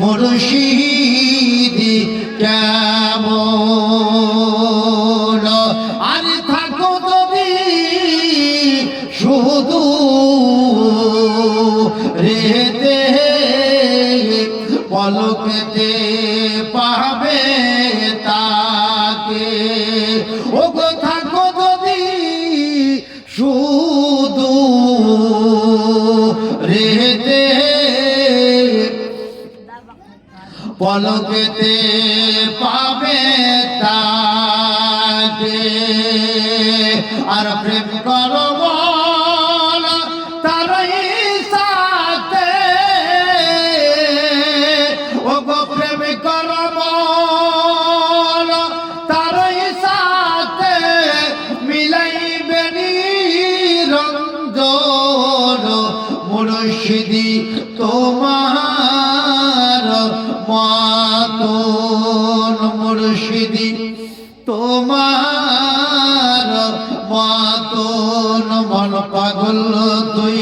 মুর্শিদি কেমন আর থাকো যদি শুধু রেতে পলকেতে পাবে তাকে ওগো থাকো যদি শুধু রেতে পলকেতে পাবে তাকে আর প্রেম করো বলা তারই সাথে ওগো প্রেম করো বলা তারই সাথে মিলাইবে নিরঞ্জন মুর্শিদি তোমার মাতন মুর্শিদি তোমার মাতন মন পাগল তুই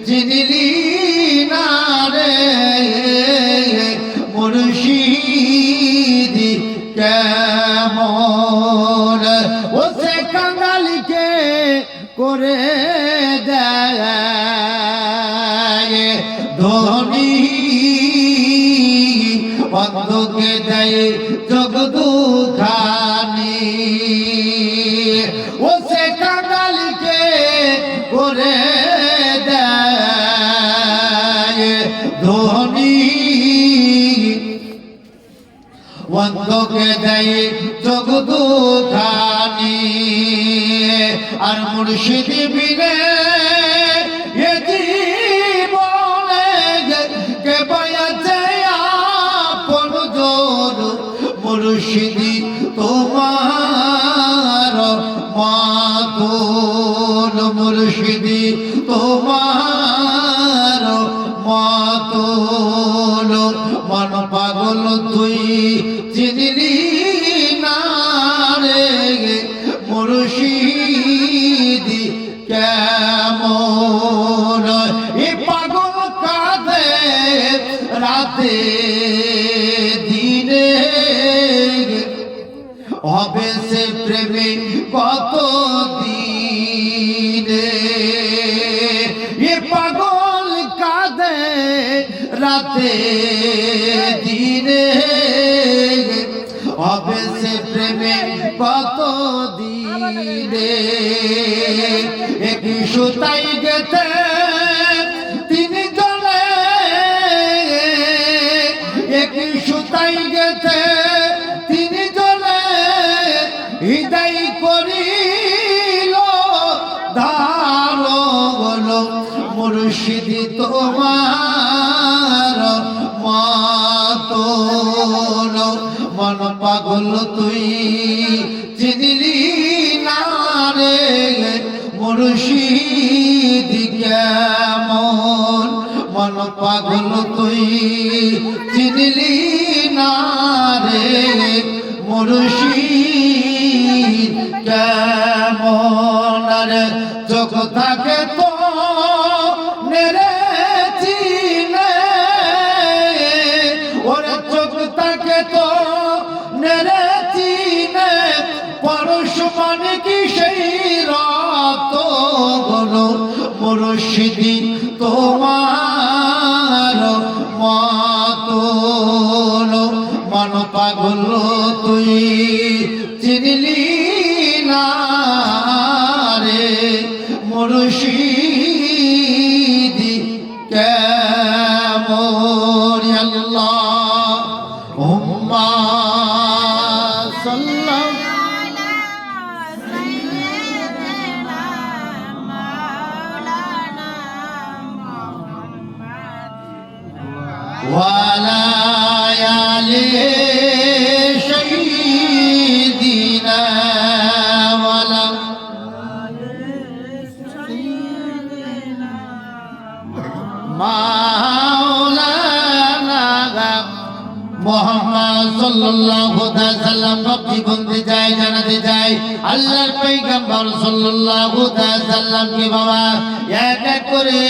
চিনিলি না রে মুর্শিদি কেমন ও সে কাঙালিকে করে দেয় ধনী বন্ধুকে দেয় জগদুখানি ও সে কাঙালিকে করে দেয় ধনী বন্ধুকে দেয় জগদুখানি আর মুর্শিদি বিনে মুর্শিদি তোমার মাতন মুর্শিদি তোমার মাতন মন পাগল তুই চিনিলি না রে মুর্শিদি কেমন এ পাগল কাঁদে রাতে দিনে হবে সে প্রেমে কত দিনে এ পাগল কাঁদে রাতে দিনে হবে সে প্রেমে কত দিনে একই সুতাই গেতে তিনি জলে একই সুতাই গেতে তিনি জলে হৃদয় করিল ধারো বলো মুর্শিদি তোমার মাতন মন পাগল তুই চিনিলি না রে মুর্শিদি কেমন মন পাগল তুই চিনিলি না রে মুর্শিদ কেমন রে চোখ থাকে তো নেরে চিনে ওরে চোখ থাকে তো নেরে চিনে পরশ মানে কি সেই রক্ত বলো মুর্শিদি তোমার মাতন মন পাগল তুই চিনিলি না রে মুর্শিদি কেমন আল্লাহুম্মা সাল্লাল্লাহু وعلى آل سيدنا ولا مولانا মুহাম্মদ সাল্লাল্লাহু আলাইহি সাল্লাম জীবনতে যায় জানাতে যায় আল্লাহর পয়গম্বর সাল্লাল্লাহু আলাইহি সাল্লাম কি বাবা এক এক করে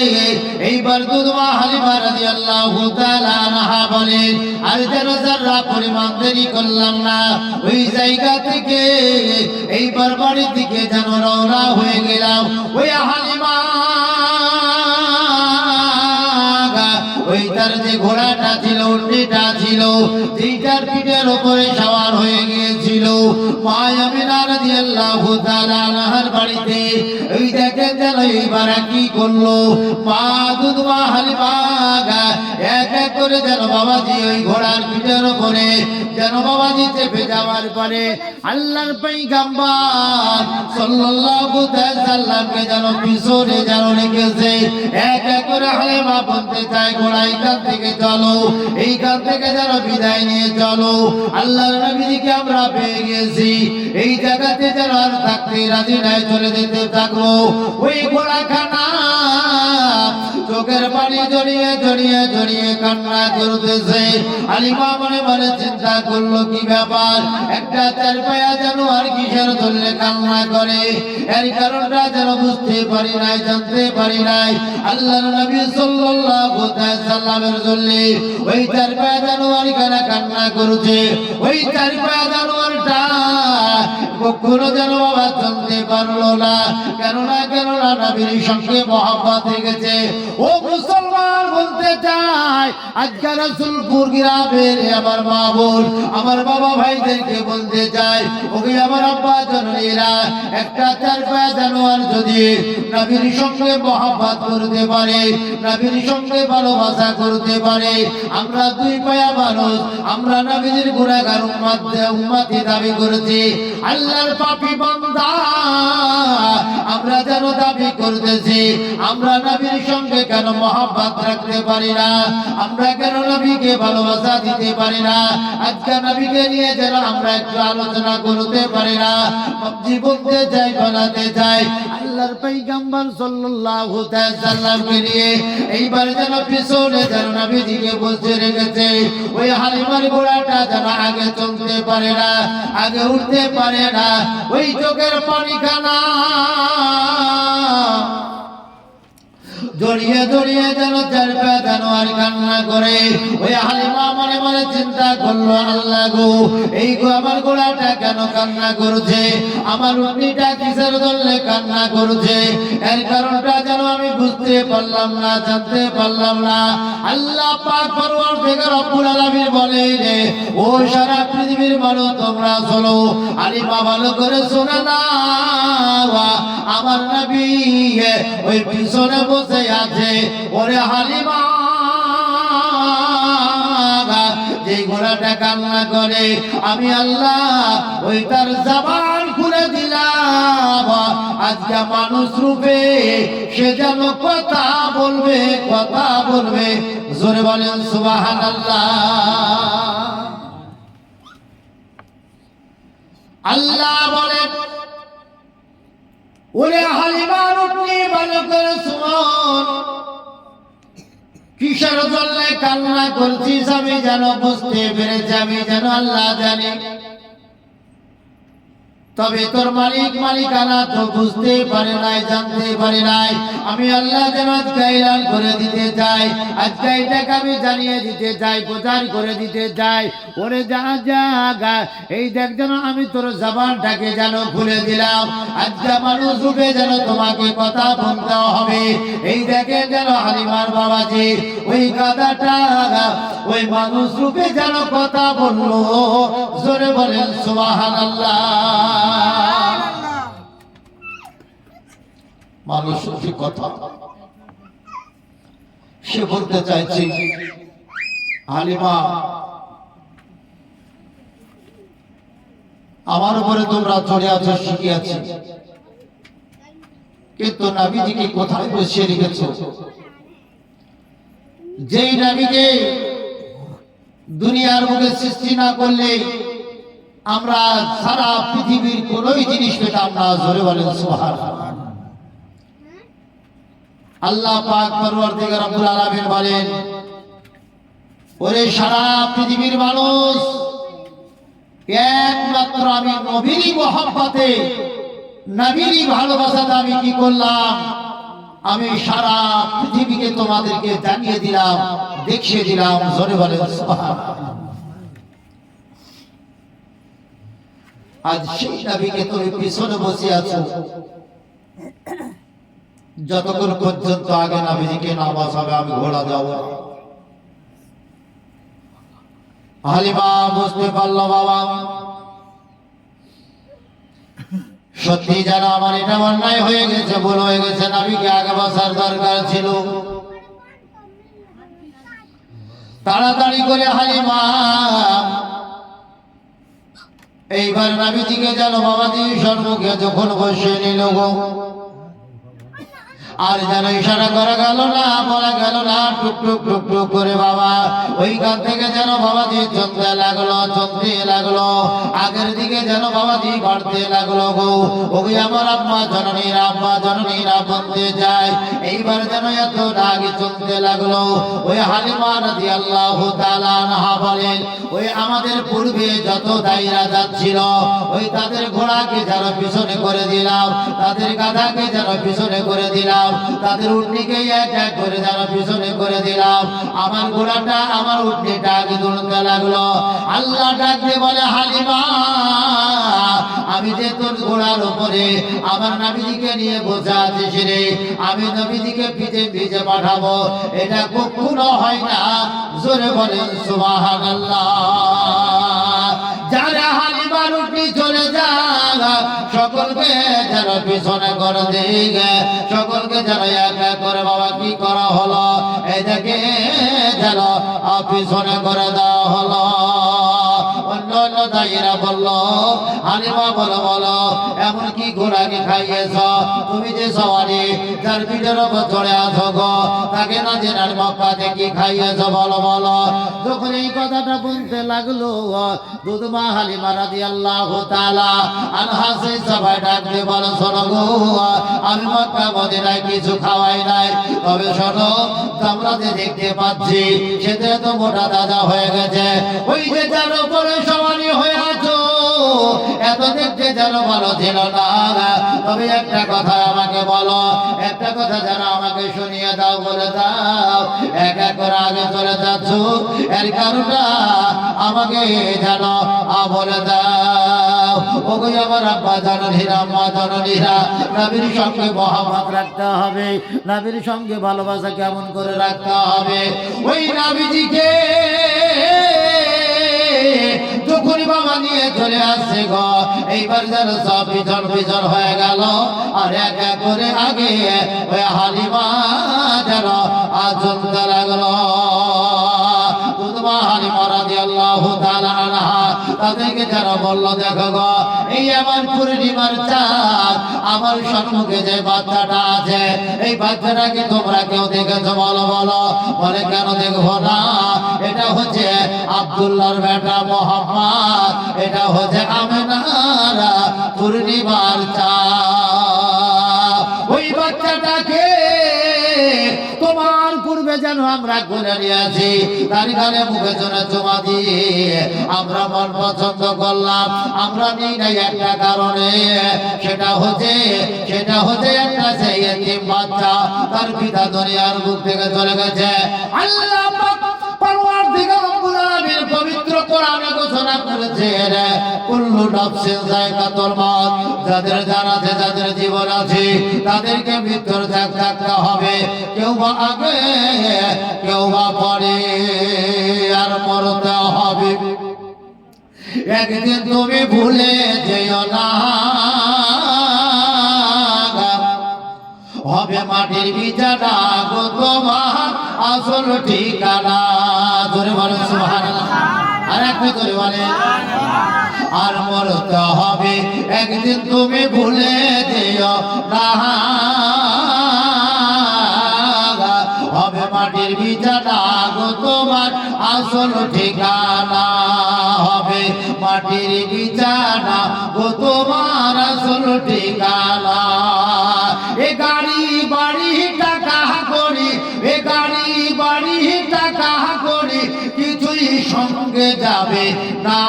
এইবার দুধমা হালিমা রাদিয়াল্লাহু তাআলা আনহা বলেন আর যেন যারা পরিমাণ দেরি করলাম না ওই জায়গা থেকে এইবার বাড়ির দিকে যেন রওনা হয়ে গেলাম ওই হালিমা ওই তার যে ঘোড়াটা ছিল উটনিটা ছিল যেটার পিঠের উপরে সওয়ার হয়ে গিয়েছিল মা আমিনা রাদিয়াল্লাহু তাআলা আনহার বাড়িতে ওই দেখেন যেন এইবার কি করলো মা দুধমা হালিমা এক এক করে যেন বাবাজি ওই ঘোড়ার পিঠের উপরে যেন বাবাজি চেপে যাওয়ার পরে আল্লাহর পয়গম্বর সাল্লাল্লাহু আলাইহি সাল্লামকে যেন পিছনে যেন রেখেছে এক এক করে হালিমা বলতে চায় ঘোড়া এইখান থেকে চলো এইখান থেকে যেন বিদায় নিয়ে চলো আল্লাহর নবীকে আমরা পেয়ে গেছি এই জায়গাতে যেন আর থাকতে রাজি নাই চলে যেতে থাকবো ওই ঘোড়াখানা চোখের পানি জড়িয়ে জড়িয়ে জড়িয়ে কান্না করতেছে হালিমা মনে মনে চিন্তা করলো কি ব্যাপার একটা চার পায়া যেন আর কিসের ধরলে কান্না করে এর কারণটা যেন বুঝতে পারি নাই জানতে পারি নাই আল্লাহর নবী সাল্লাল্লাহু আলাইহি সাল্লামের জন্য ওই চার পায়া জানোয়ার কেন কান্না করছে ওই চার পায়া জানোয়ারটা কখনো যেন বাবা জানতে পারলো না কেননা নবীর সঙ্গে মহব্বত রেখেছে ও মুসলমান বলতে চাই আজকে রাসূলপুর গ্রামের আমার মা বোন আমার বাবা ভাইদেরকে বলতে চাই ওকে আমার আব্বা জননীরা একটা চার পায়া জানোয়ার যদি নবীর সঙ্গে মহব্বত করতে পারে নবীর সঙ্গে ভালোবাসা করতে পারে আমরা দুই পায়া মানুষ আমরা নবীর গুনাহগার উম্মতি দাবি করেছি আল্লাহর পাপী বান্দা আমরা যেন দাবি করতেছি আমরা নবীর সঙ্গে কেন মহব্বত রাখতে পারি না আমরা কেন নবীকে ভালোবাসা দিতে পারি না আজকে নবীকে নিয়ে যেন আমরা একটু আলোচনা করতে পারি না জীবনতে চাই বানাতে চাই আল্লাহর পয়গম্বর সাল্লাল্লাহু আলাইহি সাল্লামকে নিয়ে এইবার যেন পিছনে যেন নবীজিকে বসে রেখেছে ওই হালিমার ঘোড়াটা যেন আগে চলতে পারে না আগে উঠতে পারে না ওই চোখের পানি খানা জড়িয়ে জড়িয়ে যেন চার পায়া জানোয়ার কান্না করে ওই হালিমা মনে মনে চিন্তা করলো আল্লাহ গো এই গো আমার ঘোড়াটা কেন কান্না করছে আমার উটনিটা কিসের ধরলে কান্না করছে এর কারণটা যেন আমি বুঝতে পারলাম না জানতে পারলাম না আল্লাহ পাক পরওয়ারদিগার রব্বুল আলামিন বলে রে ও সারা পৃথিবীর মানুষ তোমরা শোনো হালিমা ভালো করে শোনা না আমার নবী ওই পিছনে বসে আছে ওরে হালিমা যে ঘোড়াটা কান্না করে আমি আল্লাহ ওই তার জবান খুলে দিলাম আজকে মানুষ রূপে সে যেন কথা বলবে জোরে বলেন সুবহানাল্লাহ আল্লাহ বলেন ওরে হালিমার উটনি ভালো করে শুন কিসের জন্য কান্না করছিস আমি যেন বুঝতে পেরেছি আমি যেন আল্লাহ জানি তবে তোর মালিকানা তো বুঝতে পারে নাই জানতে পারে নাই আমি আল্লাহ যেন আজকে এলান করে দিতে চাই আজকে এটাকে আমি জানিয়ে দিতে চাই প্রচার করে দিতে চাই ওরে যা এই দেখ যেন আমি তোর জবানটাকে যেন খুলে দিলাম আজকে মানুষ রূপে যেন তোমাকে কথা বলতে হবে এই দেখে যেন হালিমার বাবাজি ওই গাদাটা ওই মানুষ রূপে যেন কথা বললো জোরে বলেন সুবহানাল্লাহ মানুষ কথা সে বলতে চাইছে হালিমা আমার উপরে তোমরা চড়ে আছো শিখিয়াছি কিন্তু নবীজিকে কোথায় বসিয়ে রেখেছো যেই নবীকে দুনিয়ার বুকে সৃষ্টি না করলে আমরা সারা পৃথিবীর কোন জিনিস পেতাম না জোরে বলেন সুবহানাল্লাহ আল্লাহ পাক পরওয়ারদিগার রব্বুল আলামিন বলেন ওরে সারা পৃথিবীর মানুষ, একমাত্র আমি নবীরই মহব্বতে, নবীরই ভালোবাসাতে আমি কি করলাম, আমি সারা পৃথিবীকে তোমাদেরকে জানিয়ে দিলাম, দেখিয়ে দিলাম। জোরে বলেন সুবহানাল্লাহ। আজ সেই নবীকে তুমি পিছনে বসে আছো, যতক্ষণ পর্যন্ত আগে নবীজিকে না বসাবে আমি ঘোড়া যাব না। হালিমা বুঝতে পারলো বাবা, সত্যি যেন আমার এটা অন্যায় হয়ে গেছে, ভুল হয়ে গেছে, নবীকে আগে বসার দরকার ছিল। তাড়াতাড়ি করে হালিমা এইবার নবীজিকে যেন বাবাজি সম্মুখে যখন বসে নিল গো, আর যেন ইশারা করা গেল না, বলা গেল না, টুক টুক টুক টুক করে বাবা ওইখান থেকে যেন বাবাজি চলতে লাগলো, চলতে লাগলো, আগের দিকে যেন বাবাজি বাড়তে লাগলো গো। ওই আমার আম্মা জননীরা বলতে যায়, এইবার যেন এত আগে চলতে লাগলো। ওই হালিমা রাদিয়াল্লাহু তাআলা আনহা বলেন, ওই আমাদের পূর্বে যত দাইরা যাচ্ছিল, ওই তাদের ঘোড়াকে যেন পিছনে করে দিলাম, তাদের গাধাকে যেন পিছনে করে দিলাম, তাদের উটনিকে এক এক করে যেন পিছনে করে দিলাম। আমার ঘোড়াটা, আমার উটনিটা আগে দৌড়তে লাগলো। আল্লাহ ডাক দিয়ে বলে, হালিমা আমি যে তোর ঘোড়ার উপরে আমার নবীজিকে নিয়ে বসে আছিস রে, আমি নবীজিকে পিঠে ভিজে পাঠাবো, এটা কখনো হয় না। জোরে বলেন সুবহানাল্লাহ। যারা হালিমার উটনি চলে যায়, সকলকে যেন পিছনে করে দিকে, সকলকে যেন এক এক করে বাবা কি করা হলো, এই দেখে যেন পিছনে করে দেওয়া হলো। অন্য অন্য দাইরা বলল, হালিমা বলো বলো এমন কি ঘোড়াকে খাইয়েছ, তুমি যে সওয়ারি যার পিঠের উপর চড়ে আছো গো, তাকে না জেনার মক্কাতে কি খাইয়েছ বলো বলো। যখন এই কথাটা বলতে লাগলো, দুধমা হালিমা রাদিয়াল্লাহু তাআলা আনহা সেই সবাই ডাক দিয়ে বলো, শোনো গো আমি মক্কা মদিনায় কিছু খাওয়াই নাই, তবে শোনো তোমরা যে দেখতে পাচ্ছি সেটা তো মোটা দাদা হয়ে গেছে, ওই যে যার উপরে সওয়ারি হয়ে আছো এত দেখতে যেন ভালো ছিল না, তবে একটা কথা আমাকে বলো, একটা কথা যেন আমাকে শুনিয়ে দাও, বলে দাও, এক এক করে আগে চলে যাচ্ছ এর কারণটা আমাকে যেন বলে দাও। ওগো আমার আব্বা জননীরা, আম্মা জননীরা, নবীর সঙ্গে মহব্বত রাখতে হবে, নবীর সঙ্গে ভালোবাসা কেমন করে রাখতে হবে। ওই নবীজিকে যখনই বাবা নিয়ে চলে আসছে গো, এইবার যেন সব পিছন পিছন হয়ে গেল, আর এক এক করে আগে ওই হালিমা যেন চলতে লাগলো। হালিমা রাদিয়াল্লাহু তাআলা আনহা তাদেরকে যারা বলল, দেখো গো এই আমার পূর্ণিমার চাঁদ, আমার সম্মুখে যে বাচ্চাটা আছে, এই বাচ্চাটাকে তোমরা কেউ দেখেছো বলো বলো। বলে কেন দেখবো না, এটা হচ্ছে আব্দুল্লাহর বেটা মুহাম্মদ, এটা হচ্ছে আমিনার পূর্ণিমার চাঁদ। ওই বাচ্চাটাকে তোমার পূর্বে যেন আমরা কোলে নিয়েছি, তার গালে মুখে জন্য চুমা দিয়ে আমরা মন পছন্দ করলাম, আমরা নিই নাই একটা কারণে, সেটা হচ্ছে একটা সেই এতিম বাচ্চা, তার পিতা দুনিয়ার বুক থেকে চলে গেছে। আল্লাহ পাক পরওয়ারদিগার রব্বুল আলামিন পবিত্র কোরআনে ঘোষণা করেছেন, কুল্লু নাফসিন যায়কাতুল মাউত, যাদের জান আছে, যাদের জীবন আছে, তাদেরকে মৃত্যুর ত্যাগ থাকতে হবে, কেউ বা আগে কেউ বা পরে, আর মরতে হবে। একদিন তুমি ভুলে যেও না, হবে মাটির বিছানা গো তোমার আসল ঠিকানা। জোরে বলেন সুবহানাল্লাহ। আর একটু জোরে বলেন। আর মরতে হবে একদিন তুমি ভুলে যেও না, হবে মাটির বিছানা গো তোমার আসল ঠিকানা, হবে মাটির বিছানা গো তোমার আসল ঠিকানা। এ গাড়ি বাড়ি টাকা করি, এ গাড়ি বাড়ি টাকা করি, কিছু সঙ্গে যাবে না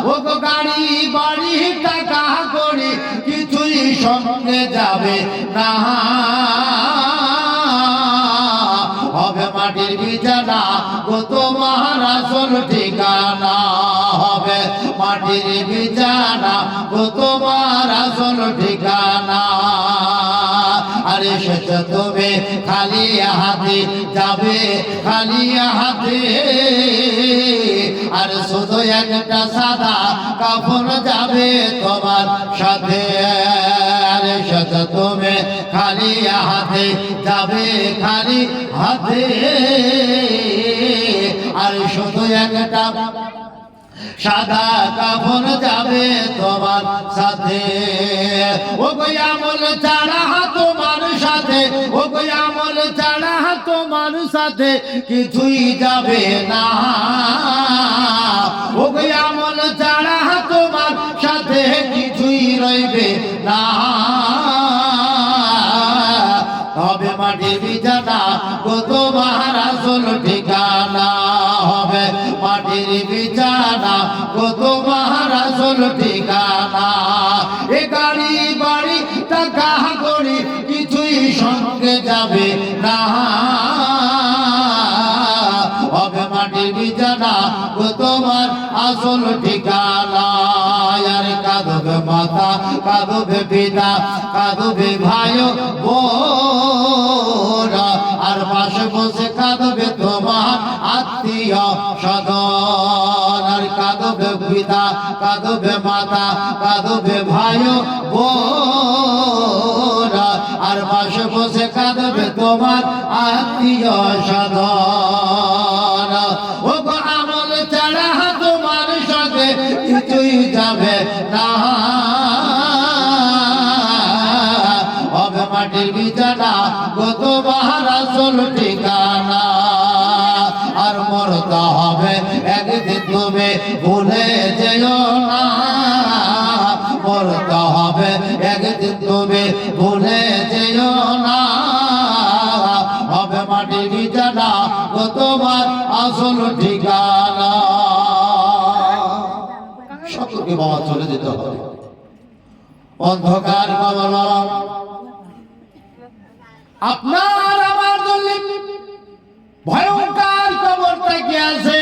ও গো গাড়ি বাড়ি টাকা করে কিছুই সঙ্গে যাবে না হবে মাটির বিছানা ও তোমার আসল ঠিকানা হবে মাটির বিছানা ও তোমার আসল ঠিকানা আরে শেষ তুমি খালি হাতে যাবে খালি হাতে আর শুধু একটা সাদা কাপড় যাবে তোমার সাথে আরে শেষ তুমি খালি হাতে যাবে খালি হাতে আর শুধু একটা সাদা কাপড় যাবে তোমার সাথে ও গো আমল ছাড়া তোমার সাথে ও গো আমল ছাড়া তোমার সাথে কিছুই যাবে না ও গো আমল ছাড়া তোমার সাথে কিছুই রইবে না হবে মাটির বিছানা ও তোমার আসল ঠিকানা হবে মাটির বিছানা ও তোমার আসল ঠিকানা এ গাড়ি বাড়ি টাকা করি কিছুই সঙ্গে যাবে না হবে মাটির বিছানা ও তোমার আসল ঠিকানা আর কাঁদবে মাতা কাঁদবে পিতা কাঁদবে ভাই বোন আর পাশে বসে কাঁদবে তোমার আত্মীয় স্বজন আর কাঁদবে পিতা কাঁদবে মাতা কাঁদবে ভাই বোন আর পাশে বসে কাঁদবে তোমার আত্মীয় স্বজন ও গো আমল ছাড়া তোমার সাথে কিছুই যাবে না হবে মাটির বিছানা গো তোমার আসল ঠিকানা আর মরতে হবে একদিন তুমি ভুলে যেও না মরতে হবে একদিন তুমি ভুলে যেও না হবে মাটির বিছানা গো তোমার আসল ঠিকানা সকলকে বাবা চলে যেতে হবে অন্ধকার কবর আপনার আমার জন্য ভয়ঙ্কর কবরটা কি আছে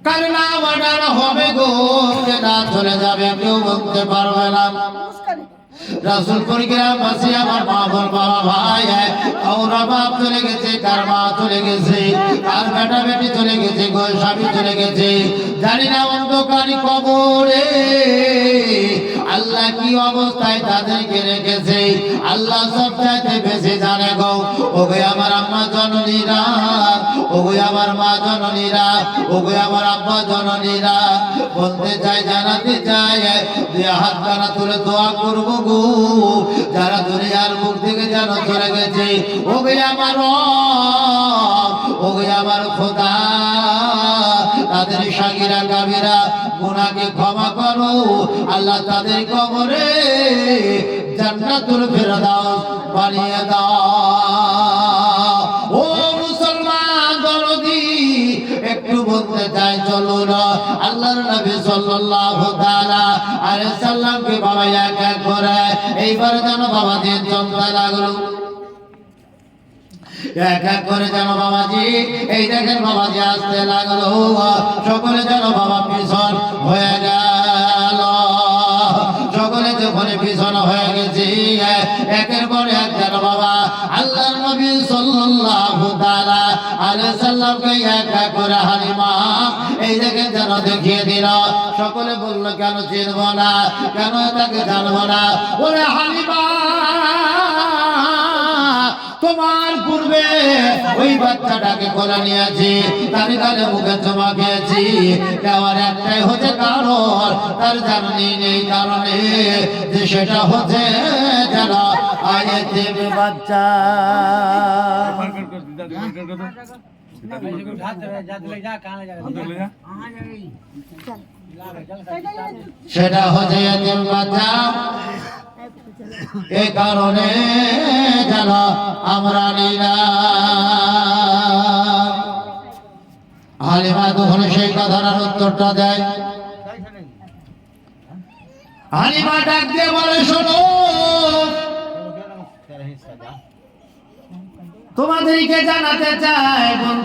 কার নাম আনার হবে গো না চলে যাবে কেউ বলতে পারবে না রাসূলপুর গ্রামবাসী আমার মা বাবা ভাই ওরা বাপ চলে গেছে কার মা চলে গেছে কার বেটা বেটি চলে গেছে গো স্বামী চলে গেছে জানি না অন্ধকারী কবরে আল্লাহ কি অবস্থায় তাদেরকে রেখেছে আল্লাহ সব চাইতে বেশি জানে গো ওগো আমার আম্মা জননীরা ওগো আমার মা জননীরা ওগো আমার আব্বা জননীরা বলতে চাই জানাতে চাই দুই হাত কানা তুলে দোয়া করবো গো যারা দুনিয়ার মুখ থেকে যেন চলে গেছে ওগো আমার ওগো আমার খোদা তাদের সাগীরা কাবীরা গুনাহকে ক্ষমা করো আল্লাহ তাদের কবরে জান্নাতুল ফেরদাউস বানিয়ে দাও ও মুসলমান দরদি একটু বলতে চাই চলো না আল্লাহর নবী সাল্লাল্লাহু তাআলা আলাইহি সাল্লামকে বাবা এক এক করে এইবার যেন বাবা দিন চলতে লাগলো এক এক করে যেন বাবাজি এই দেখেন বাবাজি আসতে লাগলো সকলে যেন বাবা পিছন হয়ে গেল সকলে যখন পিছন হয়ে গেছে একের পর এক যেন বাবা আল্লাহর নবী সাল্লাল্লাহু তাআলা আলাইহি সাল্লামকে এক এক করে হালিমা এই দেখেন যেন দেখিয়ে দিল সকলে বলল কেন চিনব না কেন তাকে জানবো না ওরে হালিমা তোমার পূর্বে ওই বাচ্চাটাকে কোলে নিয়েছি তার গালে মুখে চুমা খেয়েছি দেওয়ার একটাই হচ্ছে কারণ তার জানি নেই কারণে যে সেটা হচ্ছে যেন আয়েতিম বাচ্চা সেটা হচ্ছে এতিম বাচ্চা এই কারণে যেন আমরা নিলাম। হালিমা তখন সেই কথার উত্তরটা দেয়। হালিমা ডাক দিয়ে বলে, শোনো, তোমাদেরকে জানাতে চাই, বলতে